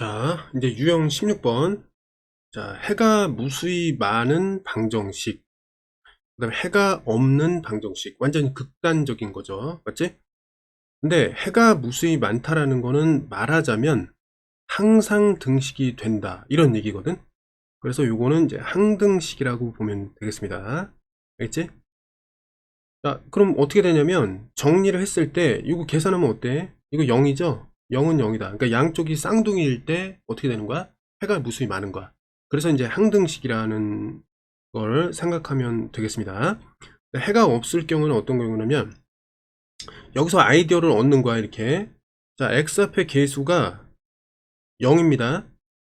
자, 이제 유형 16번. 자, 해가 무수히 많은 방정식. 그 다음에 해가 없는 방정식. 완전히 극단적인 거죠. 맞지? 근데 해가 무수히 많다라는 거는 말하자면 항상 등식이 된다. 이런 얘기거든? 그래서 요거는 이제 항등식이라고 보면 되겠습니다. 알겠지? 자, 그럼 어떻게 되냐면 정리를 했을 때 이거 계산하면 어때? 이거 0이죠? 0은 0이다. 그러니까 양쪽이 쌍둥이일 때 어떻게 되는 거야? 해가 무수히 많은 거야. 그래서 이제 항등식이라는 걸 생각하면 되겠습니다. 해가 없을 경우는 어떤 경우냐면 여기서 아이디어를 얻는 거야. 이렇게. 자, x 앞에 계수가 0입니다.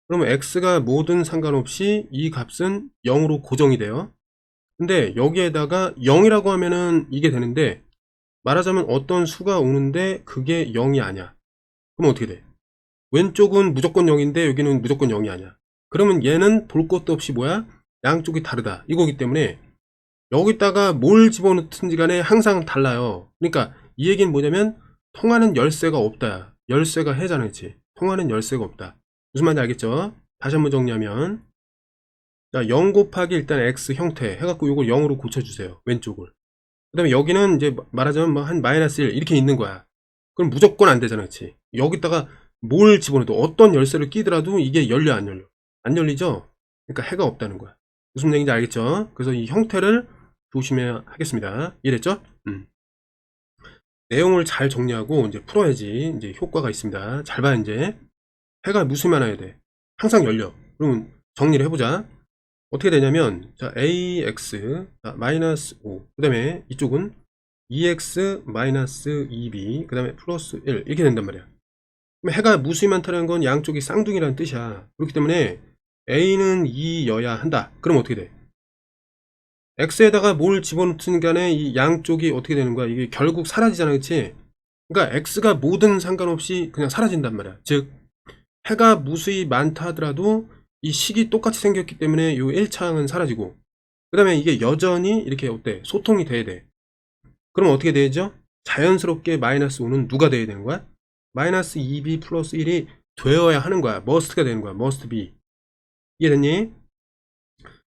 그러면 x가 뭐든 상관없이 이 값은 0으로 고정이 돼요. 근데 여기에다가 0이라고 하면은 이게 되는데, 말하자면 어떤 수가 오는데 그게 0이 아니야. 그럼 어떻게 돼? 왼쪽은 무조건 0인데 여기는 무조건 0이 아니야. 그러면 얘는 볼 것도 없이 뭐야? 양쪽이 다르다. 이거기 때문에 여기다가 뭘 집어넣든지 간에 항상 달라요. 그러니까 이 얘기는 뭐냐면 통하는 열쇠가 없다. 열쇠가 해잖아. 그치? 통하는 열쇠가 없다. 무슨 말인지 알겠죠? 다시 한번 정리하면, 자, 0 곱하기 일단 x 형태 해갖고 이걸 0으로 고쳐주세요. 왼쪽을. 그 다음에 여기는 이제 말하자면 뭐 한 마이너스 1 이렇게 있는 거야. 그럼 무조건 안 되잖아. 그치? 여기다가 뭘 집어넣어도 어떤 열쇠를 끼더라도 이게 열려 안 열려? 안 열리죠? 그러니까 해가 없다는 거야. 무슨 얘기인지 알겠죠? 그래서 이 형태를 조심해야 하겠습니다. 이해됐죠? 내용을 잘 정리하고 이제 풀어야지 이제 효과가 있습니다. 잘 봐. 이제 해가 무슨 많아야 돼? 항상 열려. 그러면 정리를 해보자. 어떻게 되냐면, 자, ax 마이너스 5, 그 다음에 이쪽은 2x 마이너스 2b, 그 다음에 플러스 1 이렇게 된단 말이야. 그럼 해가 무수히 많다는 건 양쪽이 쌍둥이라는 뜻이야. 그렇기 때문에 a는 2여야 한다. 그럼 어떻게 돼? x에다가 뭘 집어넣든 간에 이 양쪽이 어떻게 되는 거야? 이게 결국 사라지잖아. 그치? 그러니까 x가 뭐든 상관없이 그냥 사라진단 말이야. 즉 해가 무수히 많다 하더라도 이 식이 똑같이 생겼기 때문에 이 1차항은 사라지고, 그 다음에 이게 여전히 이렇게 어때? 소통이 돼야 돼. 그럼 어떻게 되죠? 자연스럽게 마이너스 5는 누가 돼야 되는 거야? 마이너스 2b 플러스 1이 되어야 하는 거야. must가 되는 거야. must be. 이해됐니?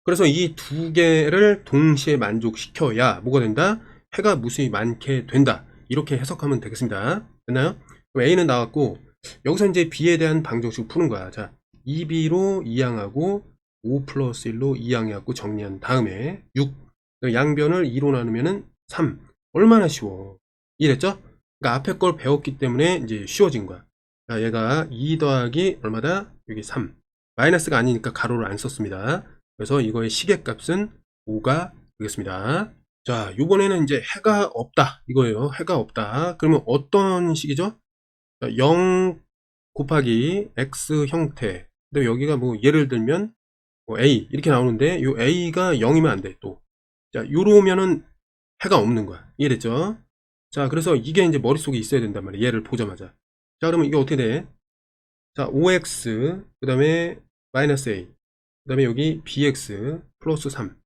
그래서 이 두 개를 동시에 만족시켜야 뭐가 된다? 해가 무수히 많게 된다. 이렇게 해석하면 되겠습니다. 됐나요? 그럼 A는 나왔고, 여기서 이제 B에 대한 방정식 푸는 거야. 자, 2B로 이항하고 5 플러스 1로 이항해갖고 정리한 다음에 6. 양변을 2로 나누면은 3. 얼마나 쉬워. 이해됐죠? 그러니까 앞에 걸 배웠기 때문에 이제 쉬워진 거야. 자, 얘가 2 더하기 얼마다? 여기 3. 마이너스가 아니니까 가로를 안 썼습니다. 그래서 이거의 시계값은 5가 되겠습니다. 자, 요번에는 이제 해가 없다 이거예요. 해가 없다. 그러면 어떤 식이죠? 0 곱하기 x 형태. 근데 여기가 뭐 예를 들면 뭐 a 이렇게 나오는데 요 a가 0이면 안 돼. 또 자, 요러면은 해가 없는 거야. 이해됐죠? 자, 그래서 이게 이제 머릿속에 있어야 된단 말이야. 얘를 보자마자. 자, 그러면 이게 어떻게 돼? 자, 5x 그 다음에 마이너스 a 그 다음에 여기 bx 플러스 3.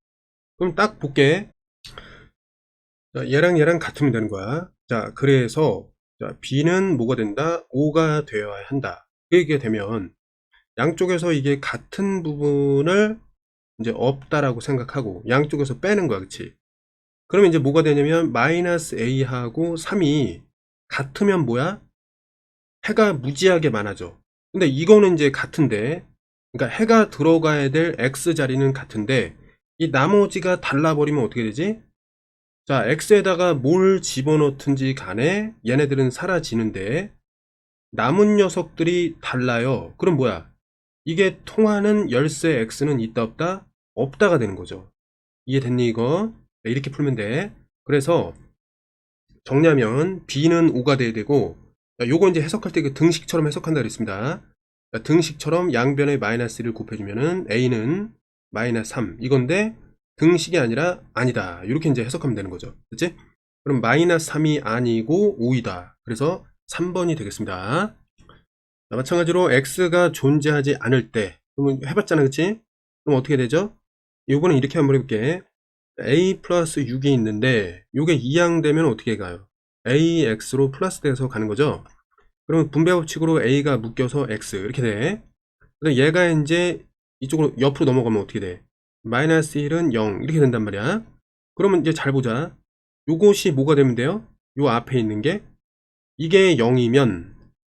그럼 딱 볼게. 자, 얘랑 같으면 되는 거야. 자, 그래서 자, b는 뭐가 된다? 5가 되어야 한다. 그게 되면 양쪽에서 이게 같은 부분을 이제 없다라고 생각하고 양쪽에서 빼는 거야. 그치? 그러면 이제 뭐가 되냐면 마이너스 a하고 3이 같으면 뭐야? 해가 무지하게 많아져. 근데 이거는 이제 같은데, 그러니까 해가 들어가야 될 x 자리는 같은데 이 나머지가 달라버리면 어떻게 되지? 자, x에다가 뭘 집어넣든지 간에 얘네들은 사라지는데 남은 녀석들이 달라요. 그럼 뭐야? 이게 통하는 열쇠 x는 있다 없다? 없다가 되는 거죠. 이해됐니 이거? 네, 이렇게 풀면 돼. 그래서 정리하면 b는 5가 돼야 되고, 요거 이제 해석할 때 그 등식처럼 해석한다 그랬습니다. 등식처럼 양변에 마이너스를 곱해주면은 a는 마이너스 3 이건데 등식이 아니라 아니다. 이렇게 이제 해석하면 되는 거죠. 그치? 그럼 마이너스 3이 아니고 5이다. 그래서 3번이 되겠습니다. 자, 마찬가지로 x가 존재하지 않을 때, 그러면 해봤잖아. 그치? 그럼 어떻게 되죠? 요거는 이렇게 한번 해볼게. a 플러스 6이 있는데 요게 이항되면 어떻게 가요? ax로 플러스 돼서 가는 거죠. 그러면 분배 법칙으로 A가 묶여서 X 이렇게 돼. 그다음 얘가 이제 이쪽으로 옆으로 넘어가면 어떻게 돼? 마이너스 1은 0 이렇게 된단 말이야. 그러면 이제 잘 보자. 요것이 뭐가 되면 돼요? 요 앞에 있는 게 이게 0이면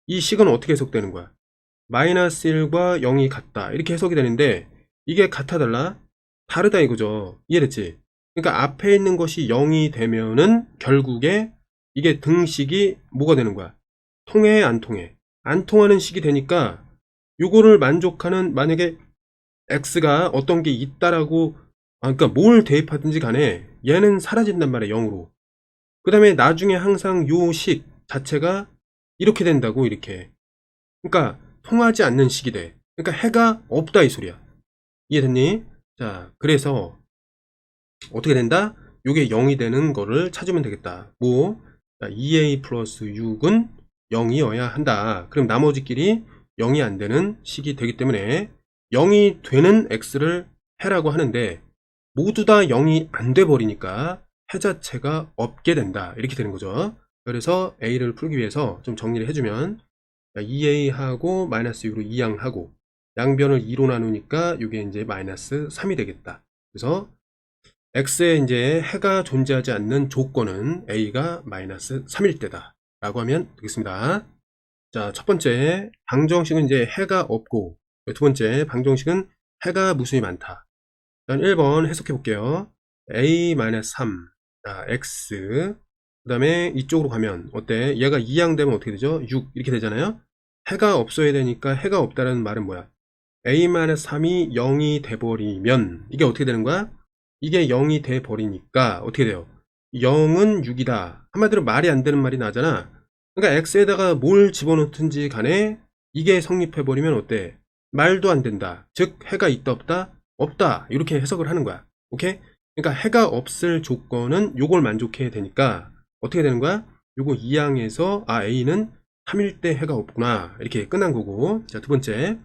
이 식은 어떻게 해석되는 거야? 마이너스 1과 0이 같다 이렇게 해석이 되는데 이게 같아 달라? 다르다 이거죠. 이해됐지? 그러니까 앞에 있는 것이 0이 되면은 결국에 이게 등식이 뭐가 되는 거야? 통해 안 통해? 안 통하는 식이 되니까 요거를 만족하는 만약에 x가 어떤 게 있다라고 그러니까 뭘 대입하든지 간에 얘는 사라진단 말이야 0으로. 그 다음에 나중에 항상 요 식 자체가 이렇게 된다고 이렇게. 그러니까 통하지 않는 식이 돼. 그러니까 해가 없다 이 소리야. 이해됐니? 자, 그래서 어떻게 된다? 요게 0이 되는 거를 찾으면 되겠다. 뭐? 자, 2a 플러스 6은 0이어야 한다. 그럼 나머지끼리 0이 안 되는 식이 되기 때문에 0이 되는 x를 해라고 하는데 모두 다 0이 안 돼 버리니까 해 자체가 없게 된다. 이렇게 되는 거죠. 그래서 a를 풀기 위해서 좀 정리를 해주면 2a하고 마이너스 6으로 이항하고 양변을 2로 나누니까 이게 이제 마이너스 3이 되겠다. 그래서 x에 이제 해가 존재하지 않는 조건은 a가 마이너스 3일 때다 라고 하면 되겠습니다. 자, 첫 번째 방정식은 이제 해가 없고, 두 번째 방정식은 해가 무수히 많다. 1번 해석해 볼게요. a-3 자, x 그 다음에 이쪽으로 가면 어때? 얘가 2항 되면 어떻게 되죠? 6 이렇게 되잖아요. 해가 없어야 되니까 해가 없다는 말은 뭐야? a-3이 0이 돼버리면 이게 어떻게 되는 거야? 이게 0이 돼버리니까 어떻게 돼요? 0은 6이다. 한마디로 말이 안 되는 말이 나잖아. 그러니까 x에다가 뭘 집어넣든지 간에 이게 성립해버리면 어때? 말도 안 된다. 즉 해가 있다 없다? 없다. 이렇게 해석을 하는 거야. 오케이? 그러니까 해가 없을 조건은 요걸 만족해야 되니까 어떻게 되는 거야? 요거 2항에서 a는 3일 때 해가 없구나. 이렇게 끝난 거고. 자, 두 번째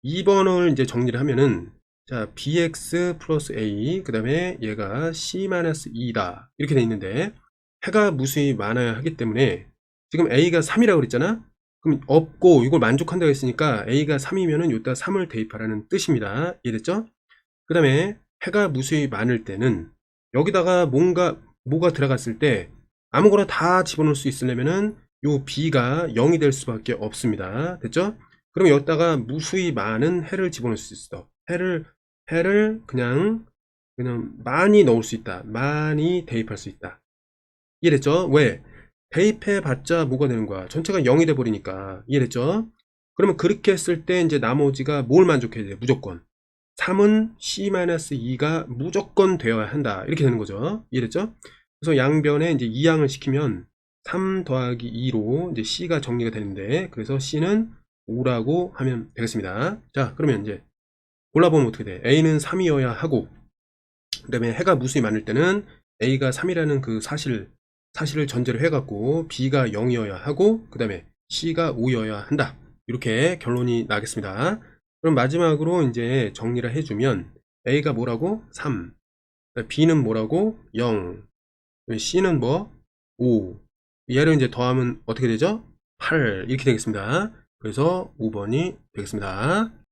2번을 이제 정리를 하면은 자 bx 플러스 a 그 다음에 얘가 c-2다 이렇게 돼 있는데 해가 무수히 많아야 하기 때문에 지금 a가 3이라고 그랬잖아. 그럼 없고 이걸 만족한다고 했으니까 a가 3이면은 여기다 3을 대입하라는 뜻입니다. 이해됐죠? 그 다음에 해가 무수히 많을 때는 여기다가 뭐가 들어갔을 때 아무거나 다 집어넣을 수 있으려면은 요 b가 0이 될 수밖에 없습니다. 됐죠? 그럼 여기다가 무수히 많은 해를 집어넣을 수 있어. 해를 그냥 많이 넣을 수 있다. 많이 대입할 수 있다. 이해됐죠? 왜? 대입해봤자 뭐가 되는 거야? 전체가 0이 돼 버리니까. 이해됐죠? 그러면 그렇게 했을 때 이제 나머지가 뭘 만족해야 돼? 무조건 3은 c-2가 무조건 되어야 한다. 이렇게 되는 거죠. 이해됐죠? 그래서 양변에 이제 2항을 시키면 3 더하기 2로 이제 c가 정리가 되는데 그래서 c는 5라고 하면 되겠습니다. 자, 그러면 이제 골라보면 어떻게 돼? a는 3이어야 하고 그 다음에 해가 무수히 많을 때는 a가 3이라는 그 사실을 전제로 해갖고 b가 0이어야 하고 그 다음에 c가 5여야 한다. 이렇게 결론이 나겠습니다. 그럼 마지막으로 이제 정리를 해주면 a가 뭐라고? 3 b는 뭐라고? 0 c는 뭐? 5 얘를 이제 더하면 어떻게 되죠? 8 이렇게 되겠습니다. 그래서 5번이 되겠습니다.